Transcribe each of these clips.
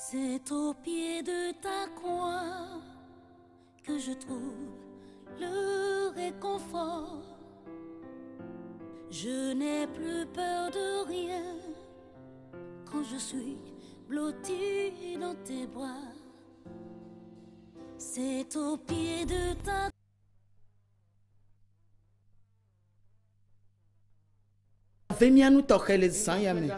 C'est au pied de ta croix que je trouve le réconfort. Je n'ai plus peur de rien quand je suis blottie dans tes bras. C'est au pied de ta Vemia nous toque les sang yame.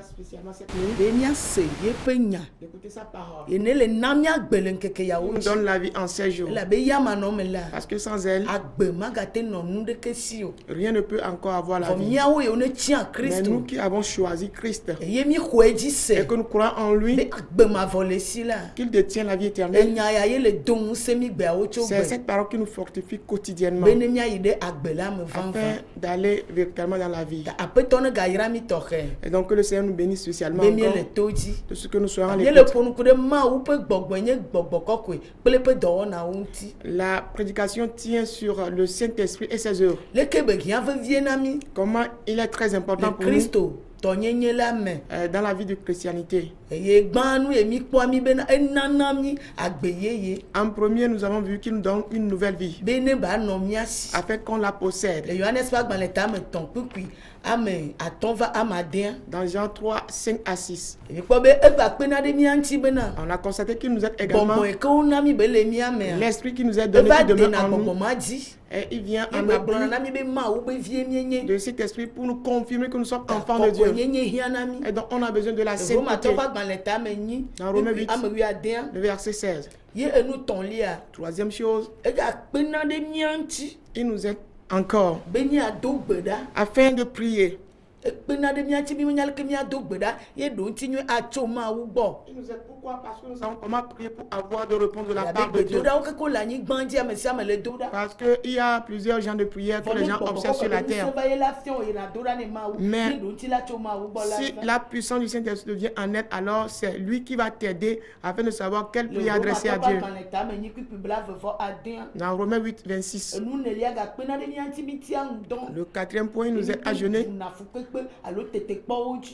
Vemia se ye penya. D'écouter sa parole. Et ne le namia gbelen keke ya Nous uchi. donne la vie en 16 jours. La be yama no me la. Parce que sans elle, Agbe magate no nu de kesio. rien ne peut encore avoir la Vom vie. yawo yo ne tia Mais Christ. nous qui avons choisi Christ E ye mi kweji se. et que nous croyons en lui, Be agbe ma vole si la. qu'il détient la vie E éternelle, nya ya ye le don se mi gbe awo cho c'est gbe. cette parole qui nous fortifie quotidiennement Be ne mia yide agbe la me van afin van. d'aller véritablement dans la vie. Apeto ne ga yira mi toke. Et donc que le Seigneur nous bénisse spécialement Be mi encore le toji. de ce que nous soyons à Ye le l'écoute. ponu kude ma ou pe gbogbo nye gbogbo kokwe. Pele pe do na unti. La prédication tient sur le Saint-Esprit et ses œuvres. Le kebe ki ave vie na mi. Comment il est très important Le pour nous Christo to nyenye la me. dans la vie de chrétienté. Eye gbanu emi kpo mi be na enana mi agbeyeye. En premier, nous avons vu qu'il nous donne une nouvelle vie Be ne ba no mi asi. afin qu'on la Le possède. Johannes pa gban le ta me ton kukui. Ame aton va amadien. Dans Jean 3, 5 à 6, Emi kpo be e ba pe na de mi anti be na. on a constaté qu'il nous aide également Bonbon e ko na mi be le mi ame. l'Esprit qui nous est E donné va qui de demeure na en bonbon nous. ma di. Et il vient E en be blona na appui mi be ma ou be vie mienye. de cet esprit pour nous confirmer que nous sommes enfants de Kokwe Dieu. nyenye hiana mi. Et donc on a besoin de la Roma to sainteté. pa gban le ta me ni. Dans Romains 8. Ame wi aden. Le verset 16. Ye enu ton lia. Troisième chose, E ga pe na de mi anti. il nous aide encore Be ni ado gbeda. afin de prier. Pe na de mi anti mi nyal ke mi ado gbeda. Ye do nti nyu acho ma wu gbo. Il nous aide pourquoi? Parce que nous savons comment prier pour avoir de réponse de la La part de be Dieu. do da o ke ko la ni gbandi ame si ame le do da. Parce qu'il y a plusieurs genres de prières que les gens observent sur la terre. Mais si la puissance du Saint-Esprit devient en aide, alors c'est lui qui va t'aider afin de savoir quelle prière adresser à Dieu. Dans Romains 8, 26. Le quatrième point, il nous aide à jeûner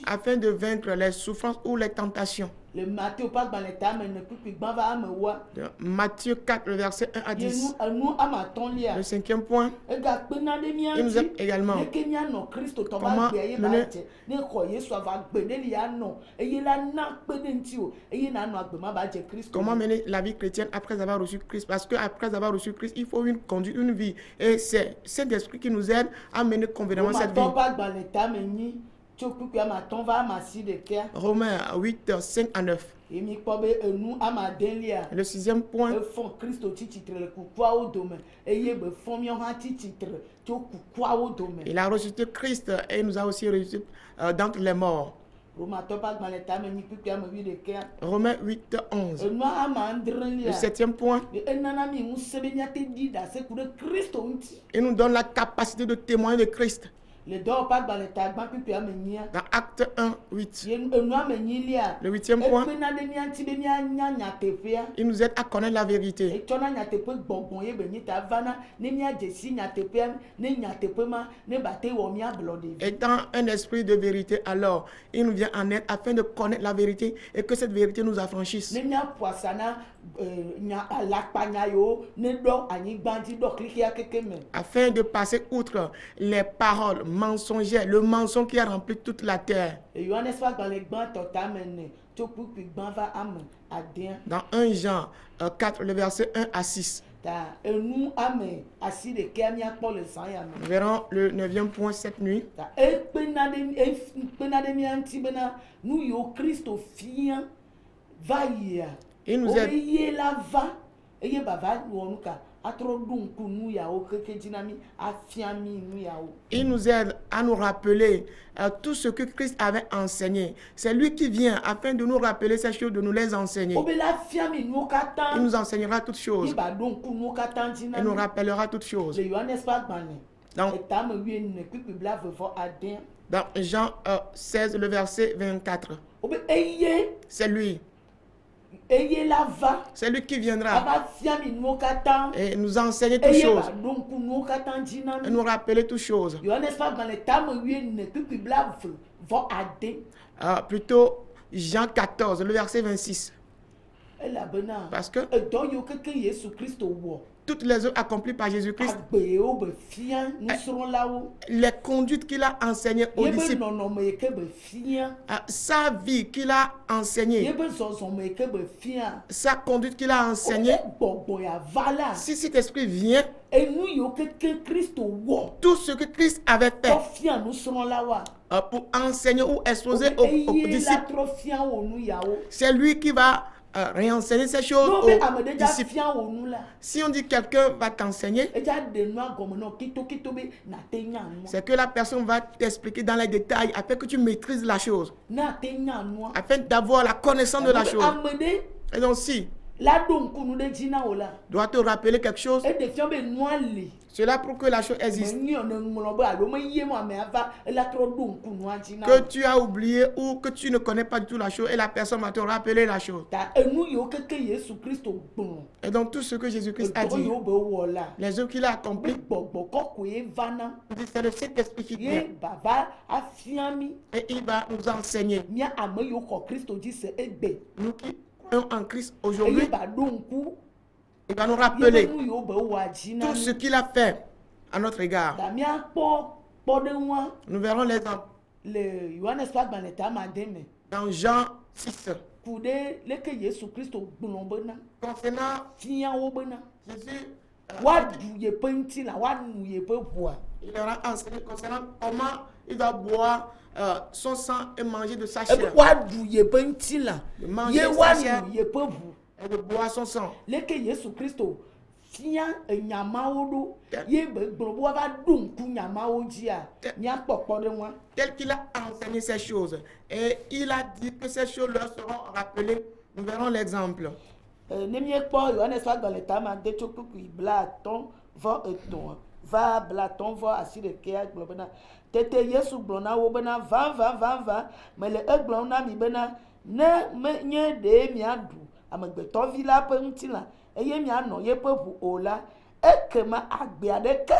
afin de vaincre les souffrances ou les tentations. Le Matthieu pas dans l'état mais ne plus ban va me wa. De Matthieu 4, le verset 1 à 10. Nous amaton lia. Le cinquième point, E ga pe na de mi il nous aide anti. également Ne ke nya no Christo to comment ba gbe ye ba mener- je. Ne ko Yesu ava gbe ne lia no. Eye la na pe de nti o. Eye na no agbe ma ba je Christo. comment mener la vie chrétienne après avoir reçu Christ. Parce qu'après avoir reçu Christ, il faut conduire une vie. Et c'est cet esprit qui nous aide à mener convenablement cette vie. Maton pas dans l'état mais ni. Choku ku amaton va amasi de ke. Romains 8, 5 à 9. Emi kpo be enu amaden lia. Le sixième point, E fon Christo ti titre le kukua o dome. Eye be fon mi ha ti titre. To kukua o dome. il a ressuscité Christ et il nous a aussi ressuscité d'entre les morts. Roma to pas dans l'état mais ni ku ama wi de ke. Romains 8, 11. Enu amandren lia. Le septième point, Enana mi un sebe nya te di da se ku de Christo nti. il nous donne la capacité de témoigner de Christ. Le do pas dans l'état gba ku ama nya. Dans Acte 1, 8. Enu amenyi lia. Le huitième point, E na de mi anti be mi anya nya tefea. il nous aide à connaître la vérité. E tsɔna nyateƒe gbɔgbɔ ye be nyi ta vana ne míadze si nyateƒea ne nyateƒe ma ne ba te wɔ míagblɔ ɖevi. Étant un esprit de vérité, alors il nous vient en aide afin de connaître la vérité et que cette vérité nous affranchisse. Ne míaƒo asa na nya alakpanya yiwo ne ɖɔ anyigba dzi ɖɔ klikia keke me. Afin de passer outre les paroles mensongères, le mensonge qui a rempli toute la terre. Yohanes ƒe agbalẽ gbãtɔ tame ne tso kpukpui gbã va ame adea. Dans 1 Jean 4, le verset 1 à 6. Ta enu ame asi ɖekea míakpɔ le zã ya me. Nous verrons le 9e point cette nuit. Ta ekpena ɖe mía ŋuti bena nu yiwo Kristo fia va yia. Il nous aide. Ye la va eye bava wɔ nu ka atrɔ ɖo ŋku nu yawo keke dzi na mi afia mi nu yawo. Il nous aide à nous rappeler tout ce que Christ avait enseigné. C'est lui qui vient afin de nous rappeler ces choses, de nous les enseigner. O be la fia mi nuwo Il katã. nous enseignera toutes choses. Ye ba ɖo ŋku nuwo katã dzi na Il nous mi. rappellera toutes choses. Le Yohanes ƒe agbalẽ Donc, etame wuiene kpikpi blaeve adea. dans Jean 16, le verset 24. O be eye C'est lui. la va C'est lui qui viendra ava fia mi nuwo katã. et nous enseigner toutes Eye choses. ba ɖo ŋku nuwo katã dzi na Et mi. nous rappeler toutes choses. Yohanes ƒe agbalẽ tame wuiene kpikpi blaeve ade. Plutôt Jean 14, le verset 26. Parce que toutes les œuvres accomplies par Jésus-Christ, les conduites qu'il a enseignées aux disciples, sa vie qu'il a enseignée, sa conduite qu'il a enseignée, si cet esprit vient, tout ce que Christ avait fait pour enseigner ou exposer aux disciples, c'est lui qui va réenseigner ces choses aux disciples. Si on dit quelqu'un va t'enseigner, c'est que la personne va t'expliquer dans les détails afin que tu maîtrises la chose, afin d'avoir la connaissance de la chose. Et donc si doit te rappeler quelque chose, cela pour que la chose existe, que tu as oublié ou que tu ne connais pas du tout la chose, et la personne va te rappeler la chose. Et donc tout ce que Jésus-Christ a dit, les œuvres qu'il a accomplies, c'est le Saint-Esprit qui vient et il va nous enseigner. Nous qui en Christ aujourd'hui, il va nous rappeler tout ce qu'il a fait à notre égard. Nous verrons l'exemple dans Jean 6. Concernant Jésus, il leur a enseigné concernant comment il va boire son sang et manger de sa chair. De manger sa chair et de boire son sang. Tel qu'il a enseigné ces choses. Et il a dit que ces choses leur seront rappelées. Nous verrons l'exemple. Va blaton va assis de kia globena tete yesu glona wo bena va mais le glona mi bena ne me nye de mi adu amegbeto vila pe ntila eye mi ano ye pe bu ola ekema agbe adeke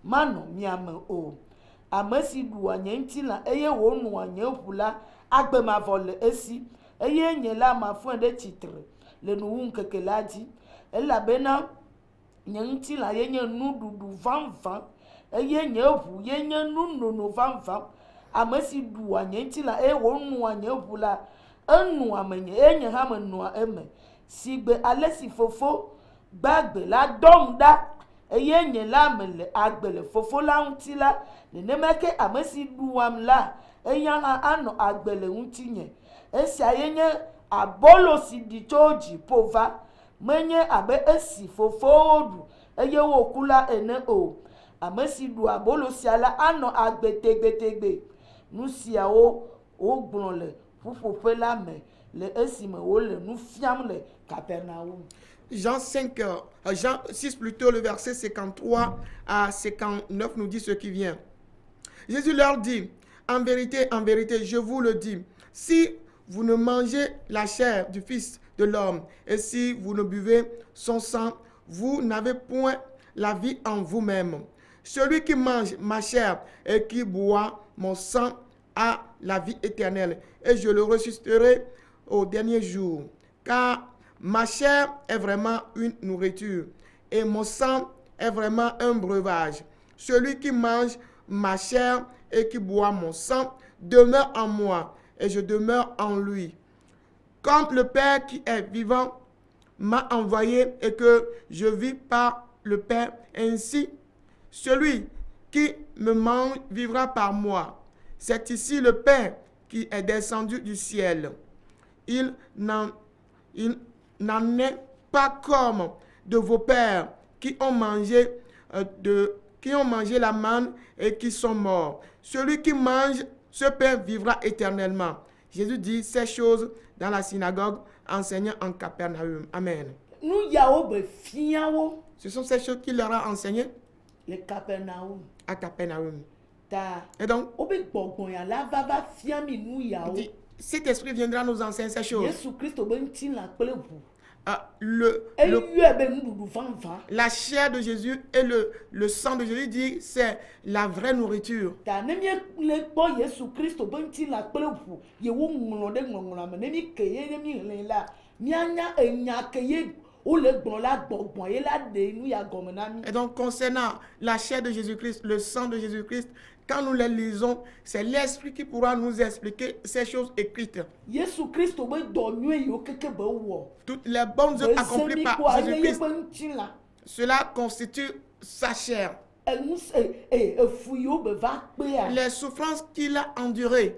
mano mi ame o amesi du anye ntila eye wo nu anye hula agbe ma vole esi eye nye la ma fu de titre le nu nkeke laji ela bena nyanti la yenye nududu vanvan yenye hu yenye nunono vanvan amesi duwa nyanti la wonu anye hu la enu amenye enye ha menu eme sigbe alesi fofo gbagbe la domda yenye la mele agbele fofo la nti la nenemeke amesi duwam la enyanga ano agbele ntinye esi ayenye abolo si dichoji pova menye abe esi fofodu eye wo kula ene o amesi du abolo siala ano agbetegbetegbe nusia o gbonle fufofe la me le esi me wo le nu fiam le Capernaum. Jean 6 plutôt, le verset 53 à 59 nous dit ce qui vient. Jésus leur dit, en vérité, je vous le dis, si vous ne mangez la chair du Fils de l'homme, et si vous ne buvez son sang, vous n'avez point la vie en vous-même. Celui qui mange ma chair et qui boit mon sang a la vie éternelle, et je le ressusciterai au dernier jour. Car ma chair est vraiment une nourriture, et mon sang est vraiment un breuvage. Celui qui mange ma chair et qui boit mon sang demeure en moi, et je demeure en lui. Comme le Père qui est vivant m'a envoyé et que je vis par le Père, ainsi celui qui me mange vivra par moi. C'est ici le Père qui est descendu du ciel. Il n'en est pas comme de vos pères qui ont mangé la manne et qui sont morts. Celui qui mange ce pain vivra éternellement. Jésus dit ces choses dans la synagogue, enseignant en Capernaum. Amen. Ce sont ces choses qu'il leur a enseignées à Capernaum. Et donc, cet esprit viendra nous enseigner ces choses. La chair de Jésus et le sang de Jésus dit c'est la vraie nourriture. Et donc, concernant la chair de Jésus-Christ, le sang de Jésus-Christ, quand nous les lisons, c'est l'Esprit qui pourra nous expliquer ces choses écrites. Toutes les bonnes œuvres accomplies par Jésus-Christ, cela constitue sa chair. Les souffrances qu'il a endurées,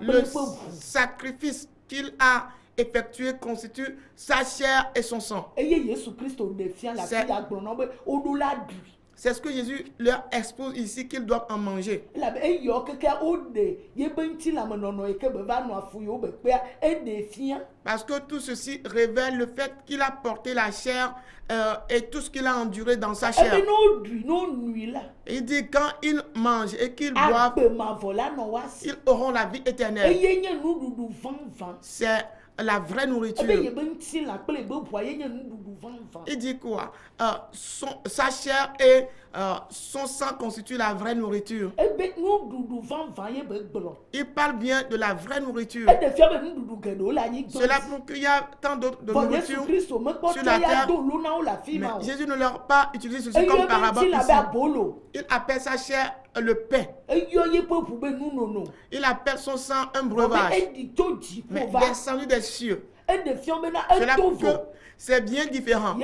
le sacrifice qu'il a effectué constitue sa chair et son sang. C'est ce que Jésus leur expose ici, qu'ils doivent en manger. Parce que tout ceci révèle le fait qu'il a porté la chair et tout ce qu'il a enduré dans sa chair. Il dit quand ils mangent et qu'ils boivent, ils auront la vie éternelle. C'est la vraie nourriture. Il dit quoi? Sa chair et son sang constituent la vraie nourriture. Il parle bien de la vraie nourriture. Cela prouve qu'il y a tant d'autres de nourriture sur la terre. Mais Jésus ne leur a pas utilisé ceci comme parabole ici. Il appelle sa chair le pain. Il appelle son sang un breuvage. Mais descendu des cieux. Cela prouve que c'est bien différent.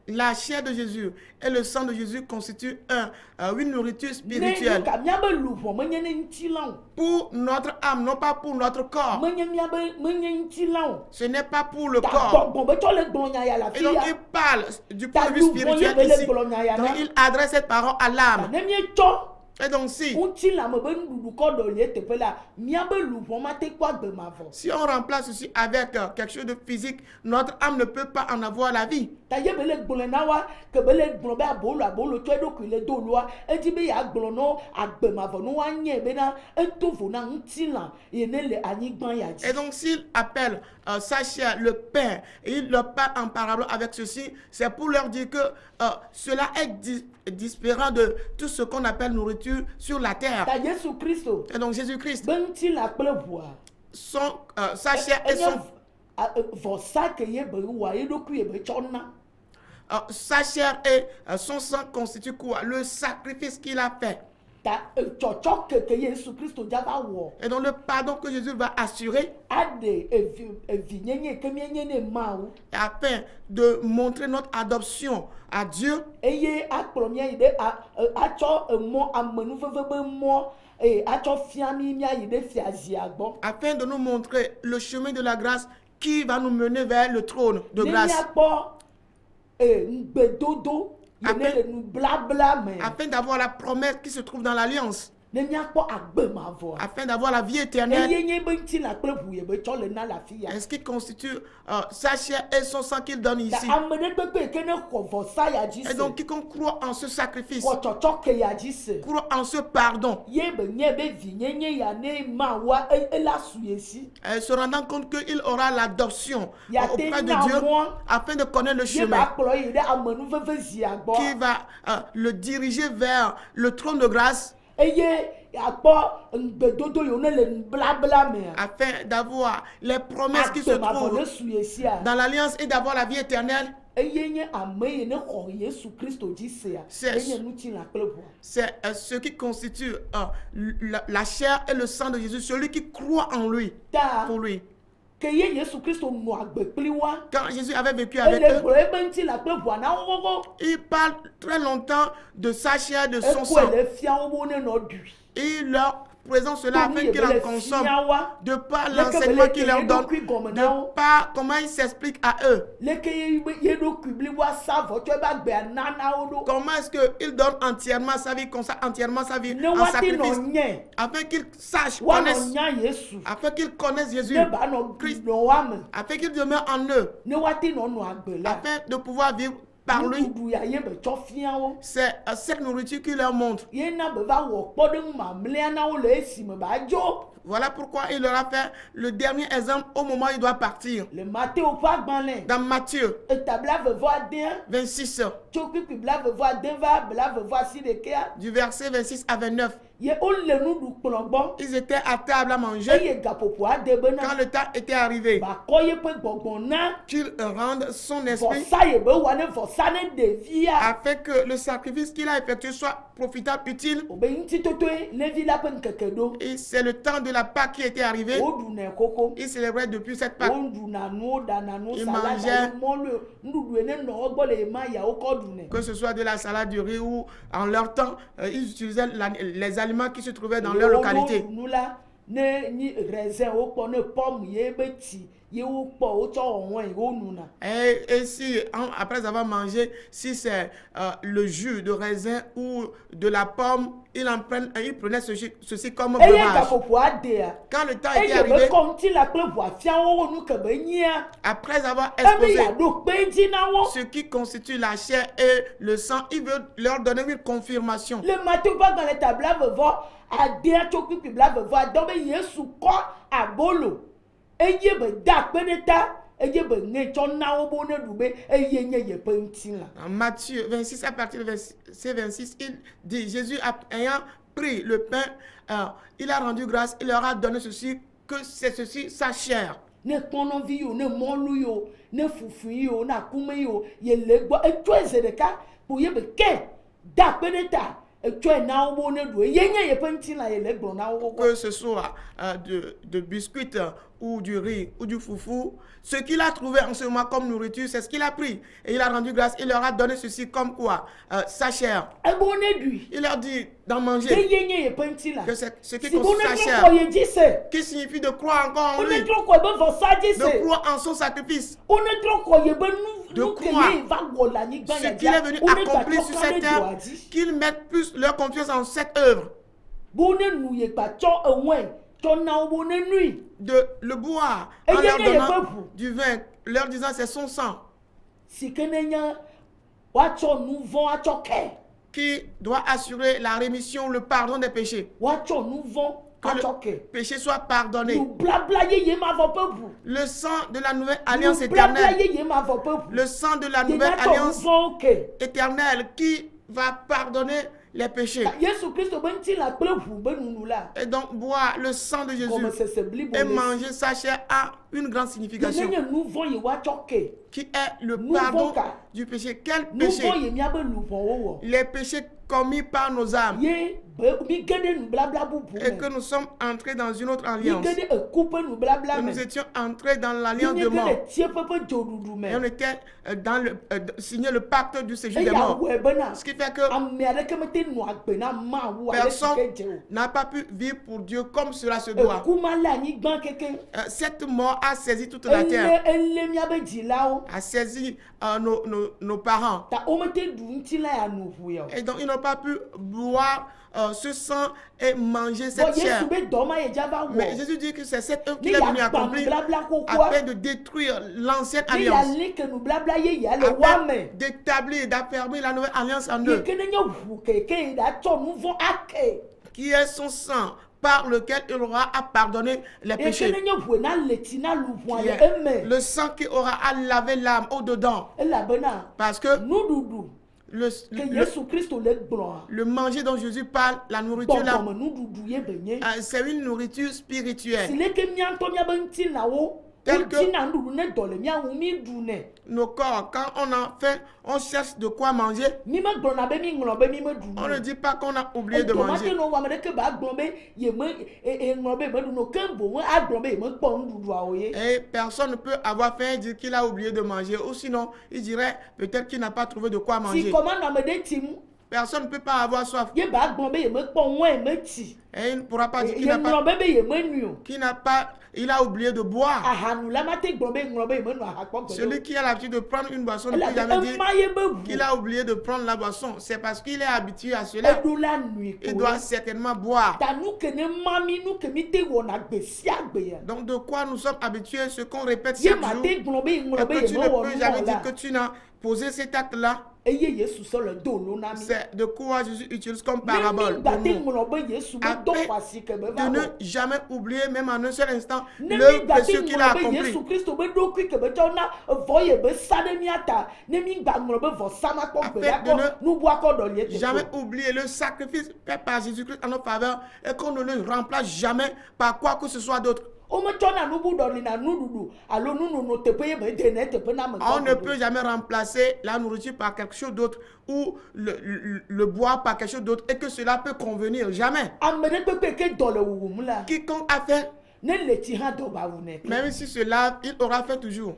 La chair de Jésus et le sang de Jésus constituent une nourriture spirituelle pour notre âme, non pas pour notre corps. Ce n'est pas pour le corps. Et donc il parle du point de vue spirituel ici. Donc il adresse cette parole à l'âme. Et donc si on remplace ceci avec quelque chose de physique, notre âme ne peut pas en avoir la vie. Et donc s'il appelle sa chair le pain et il leur parle en parabole avec ceci, c'est pour leur dire que cela est différent de tout ce qu'on appelle nourriture sur la terre. Et donc Jésus-Christ, sa chair et sa chair et son sang constituent quoi? Le sacrifice qu'il a fait. Et donc le pardon que Jésus va assurer afin de montrer notre adoption à Dieu. Afin de nous montrer le chemin de la grâce qui va nous mener vers le trône de grâce. Afin d'avoir la promesse qui se trouve dans l'alliance. Afin d'avoir la vie éternelle. Est-ce qu'il constitue sa chair et son sang qu'il donne ici? Et donc quiconque croit en ce sacrifice, croit en ce pardon, se rendant compte qu'il aura l'adoption auprès de Dieu afin de connaître le chemin qui va le diriger vers le trône de grâce, afin d'avoir les promesses qui se trouvent dans l'alliance et d'avoir la vie éternelle. C'est ce qui constitue la chair et le sang de Jésus, celui qui croit en lui, pour lui. Quand Jésus avait vécu avec eux, il parle très longtemps de sa chair, de son sang. Il leur présente cela afin qu'ils en consomment, de par l'enseignement qu'il leur donne, de par comment il s'explique à eux. Comment est-ce qu'il donne entièrement sa vie, consacre entièrement sa vie en sacrifice, afin qu'ils sachent, connaissent, afin qu'ils connaissent Jésus Christ, afin qu'il demeure en eux, afin de pouvoir vivre par lui. C'est cette nourriture qui leur montre. Voilà pourquoi il leur a fait le dernier exemple au moment où il doit partir. Dans Matthieu 26. Du verset 26 à 29. Ils étaient à table à manger quand le temps était arrivé qu'il rende son esprit afin que le sacrifice qu'il a effectué soit profitable, utile. Et c'est le temps de la Pâque qui était arrivé. Ils célébraient depuis cette Pâque. Ils mangeaient, que ce soit de la salade, du riz ou en leur temps, ils utilisaient les aliments qui se trouvaient dans leur localité. Et si, après avoir mangé, si c'est le jus de raisin ou de la pomme, il prenait ceci comme breuvage. Quand le temps était arrivé, après avoir exposé ce qui constitue la chair et le sang, il veut leur donner une confirmation. Le matin, dans les tables, en Matthieu 26, à partir du verset 26, il dit, Jésus ayant pris le pain, il a rendu grâce, il leur a donné ceci, que c'est ceci sa chair. Ne que ce soit de biscuits ou du riz ou du foufou, ce qu'il a trouvé en ce moment comme nourriture, c'est ce qu'il a pris. Et il a rendu grâce, il leur a donné ceci comme quoi? Sa chair. Il leur dit d'en manger. Que c'est ce qui constitue sa chair. Qui signifie de croire encore en lui. De croire en son sacrifice. De croire ce qu'il est venu accomplir sur cette terre, qu'ils mettent plus leur confiance en cette œuvre. De le boire en leur donnant du vin, leur disant c'est son sang qui doit assurer la rémission, le pardon des péchés. Que le péché soit pardonné. Le sang de la nouvelle alliance éternelle. Le sang de la nouvelle alliance éternelle qui va pardonner les péchés. Et donc boire le sang de Jésus et manger sa chair a une grande signification. Qui est le pardon du péché. Quel péché? Les péchés commis par nos âmes. Et que nous sommes entrés dans une autre alliance. Que nous étions entrés dans l'alliance de mort. Et on était signé le pacte du séjour des morts. Ce qui fait que personne n'a pas pu vivre pour Dieu comme cela se doit. Cette mort a saisi toute la terre. A saisi nos parents. Et donc ils n'ont pas pu boire ce sang et manger cette chair. Mais Jésus dit que c'est cette œuvre qu'il est venu accomplir afin de détruire l'ancienne alliance, afin d'établir, d'affermir la nouvelle alliance en eux, qui est son sang par lequel il aura à pardonner les péchés. Le sang qui aura à laver l'âme au-dedans. Parce que le manger dont Jésus parle, la nourriture là, c'est une nourriture spirituelle. Tel que nos corps, quand on a faim, on cherche de quoi manger. On ne dit pas qu'on a oublié de manger. Et personne ne peut avoir faim et dire qu'il a oublié de manger. Ou sinon, il dirait peut-être qu'il n'a pas trouvé de quoi manger. Personne ne peut pas avoir soif. Et il ne pourra pas dire qu'il n'a pas, il a oublié de boire. Celui qui a l'habitude de prendre une boisson ne peut jamais dire qu'il a oublié de prendre la boisson. C'est parce qu'il est habitué à cela. Il doit certainement boire. Donc de quoi nous sommes habitués, ce qu'on répète chaque jour, et que tu ne peux jamais dire que tu n'as posé cet acte-là. C'est de quoi Jésus utilise comme parabole pour nous, afin de ne jamais oublier, même en un seul instant, le précieux qu'il a accompli. Jamais oublier le sacrifice fait par Jésus-Christ en notre faveur et qu'on ne le remplace jamais par quoi que ce soit d'autre. On ne peut jamais remplacer la nourriture par quelque chose d'autre ou le bois par quelque chose d'autre et que cela peut convenir. Jamais. Quiconque a fait, même si cela, il aura fait toujours.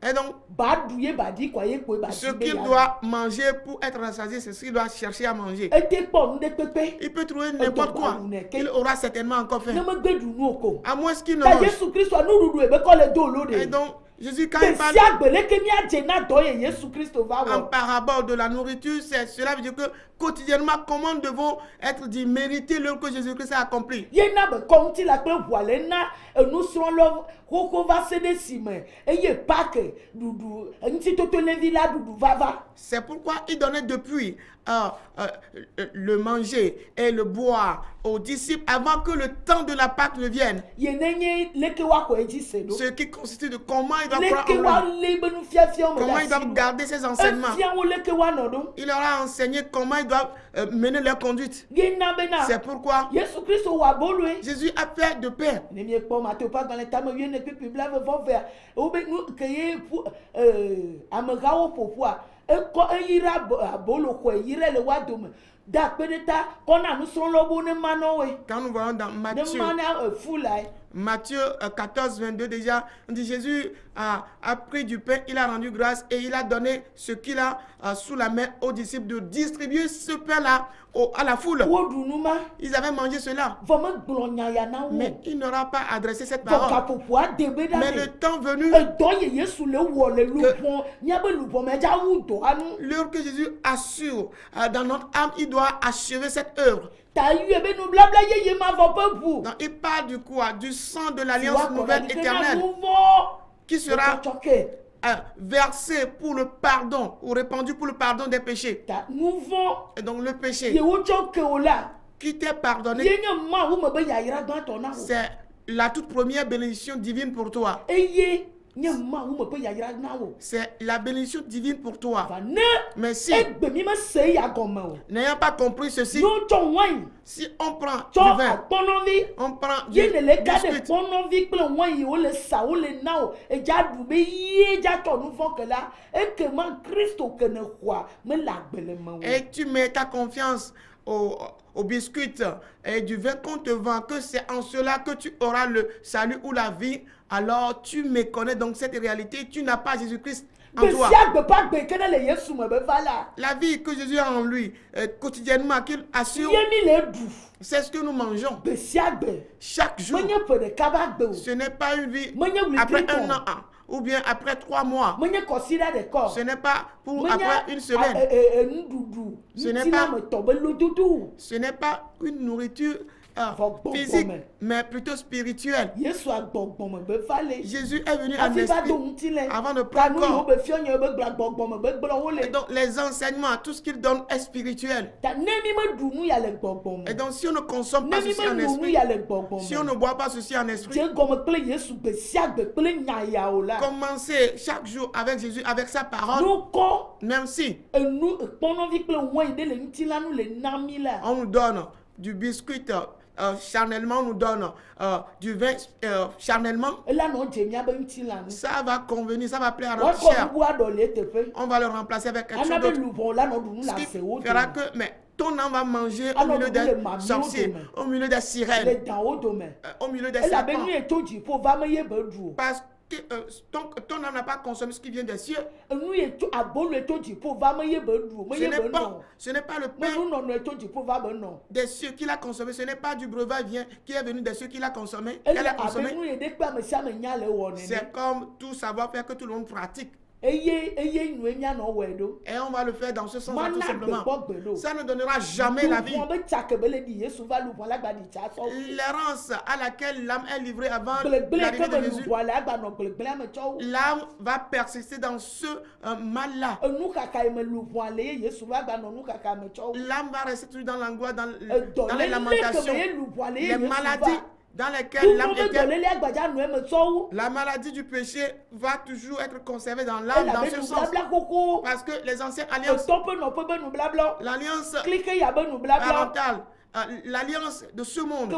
Et donc, ce qu'il doit manger pour être rassasié, c'est ce qu'il doit chercher à manger. Il peut trouver n'importe quoi. Il aura certainement encore faim. À moins qu'il ne mange. Et donc, Jésus, quand il parle en parabole de la nourriture, cela veut dire que quotidiennement, comment nous devons être dit mériter l'œuvre que Jésus-Christ a accompli. C'est pourquoi il donnait depuis le manger et le boire aux disciples avant que le temps de la Pâque ne vienne. Ce qui constitue de comment ils doivent croire en lui, comment ils doivent garder ses enseignements. Il leur a enseigné comment ils doivent mener leur conduite. C'est pourquoi Jésus a fait de paix. Quand nous voyons dans Matthieu 14, 22 déjà, on dit Jésus a pris du pain, il a rendu grâce et il a donné ce qu'il a sous la main aux disciples de distribuer ce pain-là à la foule. Ils avaient mangé cela. Mais il n'aura pas adressé cette parole. Mais le temps venu, l'heure que Jésus assure dans notre âme, il doit achever cette œuvre. Donc, il parle du quoi? Du sang de l'alliance nouvelle éternelle qui sera versé pour le pardon ou répandu pour le pardon des péchés. Et donc le péché qui t'est pardonné, c'est la toute première bénédiction divine pour toi. C'est la bénédiction divine pour toi. Mais si, n'ayant pas compris ceci, si on prend du vin, on prend du biscuit, et tu mets ta confiance au biscuit et du vin qu'on te vend, que c'est en cela que tu auras le salut ou la vie, alors tu méconnais donc cette réalité, tu n'as pas Jésus-Christ en toi. La vie que Jésus a en lui, quotidiennement, qu'il assure, c'est ce que nous mangeons. Chaque jour. Ce n'est pas une vie après un an. Ou bien après 3 mois. Ce n'est pas pour après une semaine. Ce n'est pas une nourriture physique, mais plutôt spirituelle. Jésus est venu en esprit avant de prendre corps. Et donc les enseignements, tout ce qu'il donne est spirituel. Et donc si on ne consomme pas ceci en esprit, si on ne boit pas ceci en esprit, commencez chaque jour avec Jésus, avec sa parole, même si on nous donne du biscuit charnellement, on nous donne du vin charnellement, ça va convenir, ça va plaire à notre chair. On va le remplacer avec quelque chose d'autre. Ce qui fera que ton âme va manger au milieu des sorciers, au milieu des sirènes, au milieu des serpents. Parce que ton âme n'a pas consommé ce qui vient des cieux. Ce n'est pas le pain des cieux qu'il a consommé. Ce n'est pas du breuvage qui est venu des cieux qu'il a consommé. C'est comme tout savoir-faire que tout le monde pratique. Et on va le faire dans ce sens tout simplement. Ça ne donnera jamais la vie. L'errance à laquelle l'âme est livrée avant l'arrivée de Jésus, l'âme va persister dans ce mal-là. L'âme va rester toujours dans l'angoisse, dans les lamentations, les maladies dans lesquelles l'âme était. La maladie du péché va toujours être conservée dans l'âme dans ce sens. Parce que les anciennes alliances, l'alliance parentale, l'alliance de ce monde,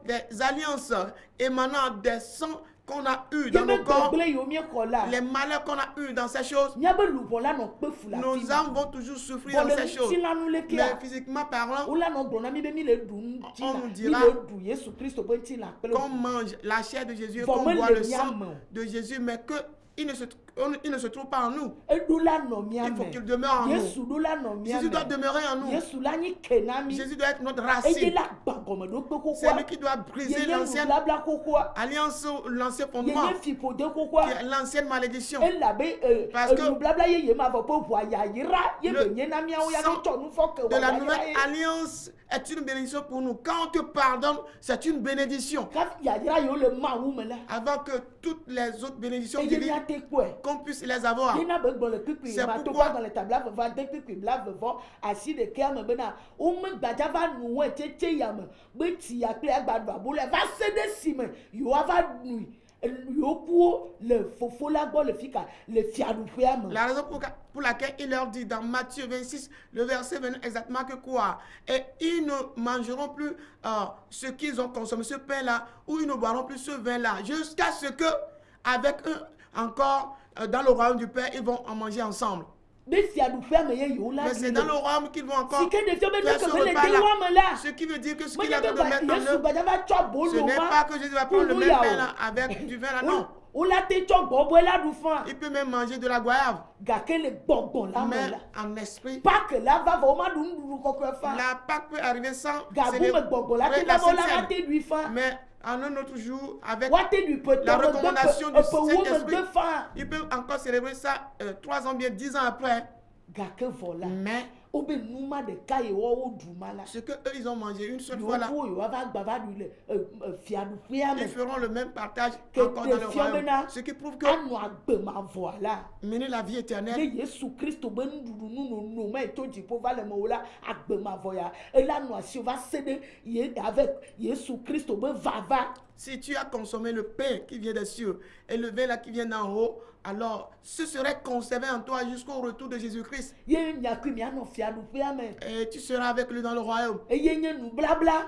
des alliances émanant des sangs qu'on a eu dans nos corps, les malheurs qu'on a eu dans ces choses, nos âmes vont toujours souffrir dans ces choses. Mais physiquement parlant, on nous dira qu'on mange la chair de Jésus et qu'on boit le sang de Jésus, mais qu'il ne se trouve pas en nous. Il faut qu'il demeure en nous. Jésus doit demeurer en nous. Jésus doit être notre racine. C'est lui qui doit briser l'ancienne alliance, l'ancien fondement, l'ancienne malédiction. Parce que le sang de la nouvelle alliance est une bénédiction pour nous. Quand on te pardonne, c'est une bénédiction. Avant que toutes les autres bénédictions qu'on puisse les avoir. C'est pourquoi la raison pour laquelle il leur dit dans Matthieu 26, le verset 29 exactement que quoi? Et ils ne mangeront plus ce qu'ils ont consommé, ce pain-là, ou ils ne boiront plus ce vin-là, jusqu'à ce que, avec eux, encore dans le royaume du Père, ils vont en manger ensemble. Mais c'est dans le royaume qu'ils vont encore faire ce repas-là. Ce qui veut dire que ce qu'il a de mettre en eux, ce n'est pas que Jésus va prendre le même pain là avec du vin là, non. Il peut même manger de la goyave. Mais en esprit, la Pâque peut arriver sans célébrer la Sainte Seine. Mais en un autre jour, avec la recommandation du Saint-Esprit, il peut encore célébrer ça 3 ans, bien 10 ans après. Mais ce que eux ils ont mangé une seule fois là, ils feront le même partage encore dans le royaume. Ce qui prouve que mener la vie éternelle, si tu as consommé le pain qui vient des cieux et le vin là qui vient d'en haut, alors ce serait conservé en toi jusqu'au retour de Jésus-Christ. Et tu seras avec lui dans le royaume.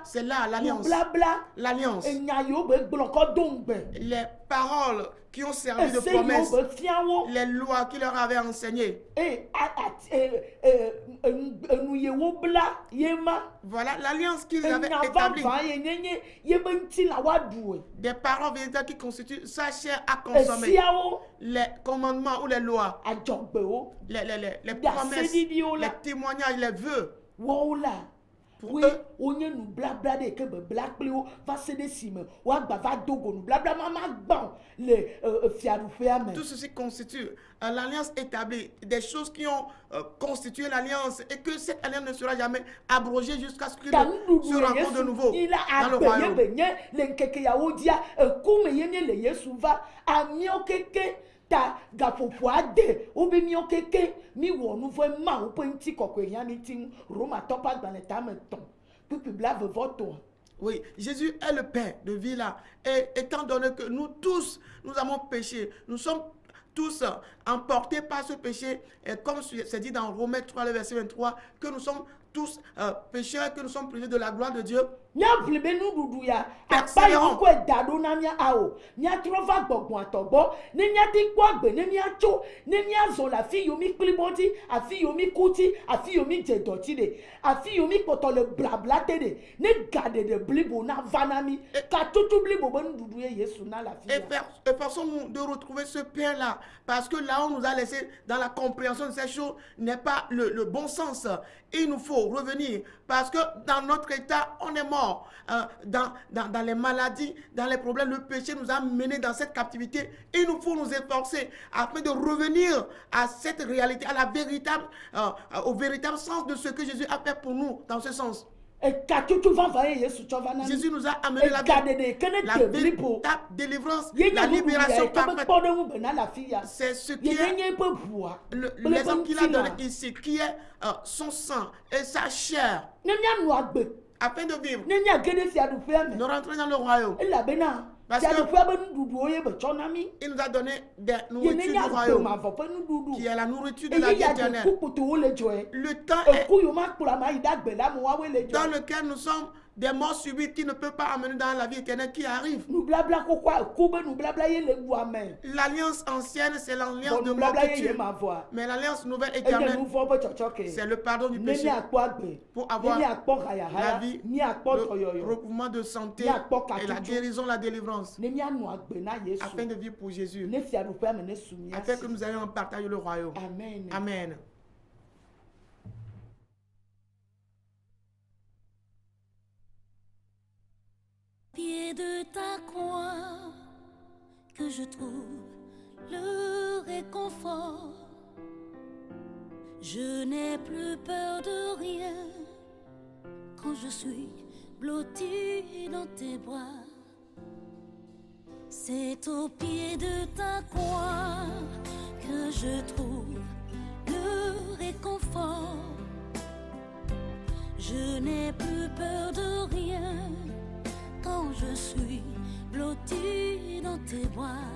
C'est là l'alliance. L'alliance. Les paroles qui ont servi de promesse, les lois qu'il leur avait enseignées. Voilà l'alliance qu'ils avaient établie. Des paroles véritables qui constituent sa chair à consommer. Les commandements ou les lois, les promesses, les témoignages, les vœux. Pour eux, tout ceci constitue l'alliance établie, des choses qui ont constitué l'alliance et que cette alliance ne sera jamais abrogée jusqu'à ce qu'il se rencontre de nouveau dans le royaume. Oui, Jésus est le Père de vie là. Et étant donné que nous tous, nous avons péché, nous sommes tous emportés par ce péché, et comme c'est dit dans Romains 3, le verset 23, que nous sommes tous pécheurs, que nous sommes privés de la gloire de Dieu. Persévérons. Efforçons-nous de retrouver ce pain-là, parce que là, on nous a laissé dans la compréhension de ces choses n'est pas le bon sens. Il nous faut revenir, parce que dans notre état, on est mort. mort, dans les maladies, dans les problèmes. Le péché nous a menés dans cette captivité. Il nous faut nous efforcer afin de revenir à cette réalité, à la véritable, au véritable sens de ce que Jésus a fait pour nous dans ce sens. Jésus nous a amené la véritable délivrance, la libération parfaite. C'est ce qui est l'exemple qu'il a donné ici, qui est son sang et sa chair, afin de vivre, de rentrer dans le royaume. Parce qu'il nous a donné des nourritures du royaume, qui est la nourriture de la vie éternelle. Le temps est dans lequel nous sommes des morts subites qui ne peuvent pas amener dans la vie éternelle qui arrive. L'alliance ancienne, c'est l'alliance de mort qui tue. Mais l'alliance nouvelle éternelle, c'est le pardon du péché pour avoir la vie, le recouvrement de santé et la guérison, la délivrance, afin de vivre pour Jésus, afin que nous ayons partagé le royaume. Amen. Amen. Pied de ta croix que je trouve le réconfort. Je n'ai plus peur de rien quand je suis blotti dans tes bras. C'est au pied de ta croix que je trouve le réconfort. Je n'ai plus peur de rien quand je suis blotti dans tes bras.